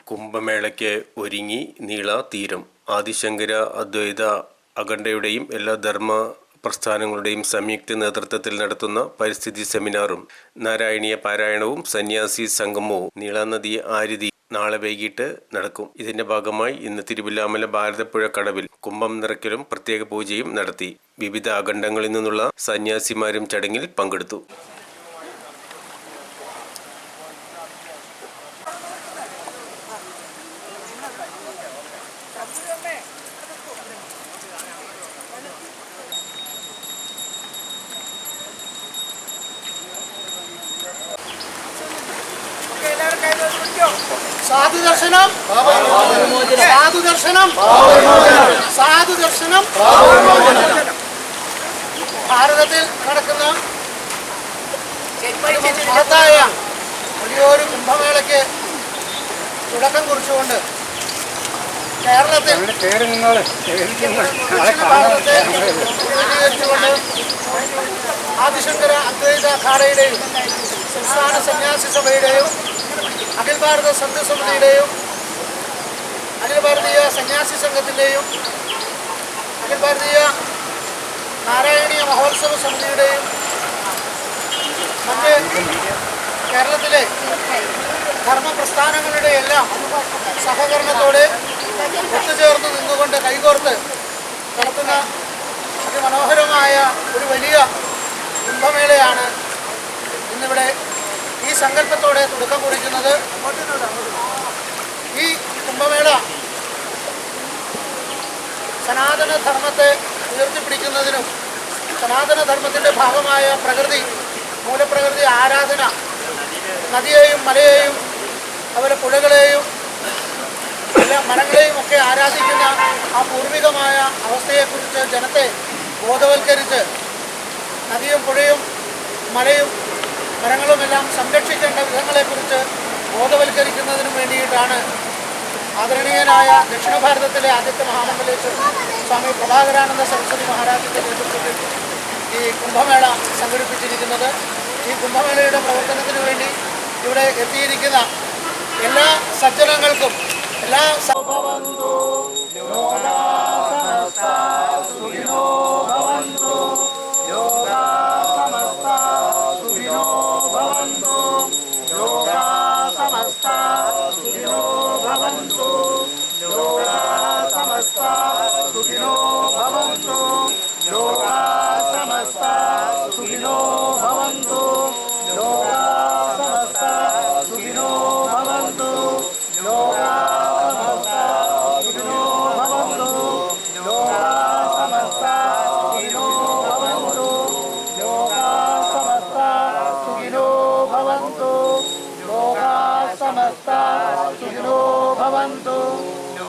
കുംഭമേളയ്ക്ക് ഒരുങ്ങി നീള തീരം. ആദിശങ്കര അദ്വൈത അഖണ്ഡയുടെയും എല്ലാ ധർമ്മ പ്രസ്ഥാനങ്ങളുടെയും സംയുക്ത നേതൃത്വത്തിൽ നടത്തുന്ന പരിസ്ഥിതി സെമിനാറും നാരായണീയ പാരായണവും സന്യാസി സംഗമവും നീളാനദി ആരതി നാളെ വൈകിട്ട് നടക്കും. ഇതിന്റെ ഭാഗമായി ഇന്ന് തിരുവില്ലാമല ഭാരതപ്പുഴ കടവിൽ കുംഭം നിറയ്ക്കലും പ്രത്യേക പൂജയും നടത്തി. വിവിധ അഖണ്ഡങ്ങളിൽ നിന്നുള്ള സന്യാസിമാരും ചടങ്ങിൽ പങ്കെടുത്തു. സാധു ദർശനം, സാധു ദർശനം, സാധു ദർശനം. ഭാരതത്തിൽ നടക്കുന്ന മഹത്തായ വലിയൊരു കുംഭമേളയ്ക്ക് തുടക്കം കുറിച്ചുകൊണ്ട് കേരളത്തിൽ ഭാരതത്തെ പ്രതിനിധീകരിച്ചുകൊണ്ട് ആദിശങ്കര അദ്വൈത അഖാഡയുടെയും സംസ്ഥാന സന്യാസി സഭയുടെയും അഖിൽ ഭാരത സന്ത് സമിതിയുടെയും അഖിൽ ഭാരതീയ സന്യാസി സംഘത്തിൻ്റെയും അഖിൽ ഭാരതീയ നാരായണീയ മഹോത്സവ സമിതിയുടെയും മറ്റ് കേരളത്തിലെ ധർമ്മപ്രസ്ഥാനങ്ങളുടെ എല്ലാം സഹകരണത്തോടെ ഒത്തുചേർന്ന് നിന്നുകൊണ്ട് കൈകോർത്ത് നടത്തുന്ന അതിമനോഹരമായ ഒരു വലിയ കുംഭമേളയാണ് ഇന്നിവിടെ ഈ സങ്കല്പത്തോടെ തുടക്കം കുറിക്കുന്നത്. ഈ കുംഭമേള സനാതനധർമ്മത്തെ ഉയർത്തിപ്പിടിക്കുന്നതിനും സനാതനധർമ്മത്തിൻ്റെ ഭാഗമായ പ്രകൃതി, മൂലപ്രകൃതി ആരാധന, നദിയെയും മലയെയും അതുപോലെ പുഴകളെയും എല്ലാ മരങ്ങളെയും ഒക്കെ ആരാധിക്കുന്ന ആ പൂർവികമായ അവസ്ഥയെക്കുറിച്ച് ജനത്തെ ബോധവൽക്കരിച്ച് നദിയും പുഴയും മലയും മരങ്ങളുമെല്ലാം സംരക്ഷിക്കേണ്ട വിധങ്ങളെക്കുറിച്ച് ബോധവൽക്കരിക്കുന്നതിനും വേണ്ടിയിട്ടാണ് ആദരണീയനായ ദക്ഷിണ ഭാരതത്തിലെ ആദ്യത്തെ മഹാമണ്ഡലേശ്വരൻ സ്വാമി പ്രഭാകരാനന്ദ സരസ്വതി മഹാരാജിൻ്റെ നേതൃത്വത്തിൽ ഈ കുംഭമേള സംഘടിപ്പിച്ചിരിക്കുന്നത്. ഈ കുംഭമേളയുടെ പ്രവർത്തനത്തിന് വേണ്ടി ഇവിടെ എത്തിയിരിക്കുന്ന എല്ലാ സജ്ജനങ്ങൾക്കും എല്ലാ भवन्तु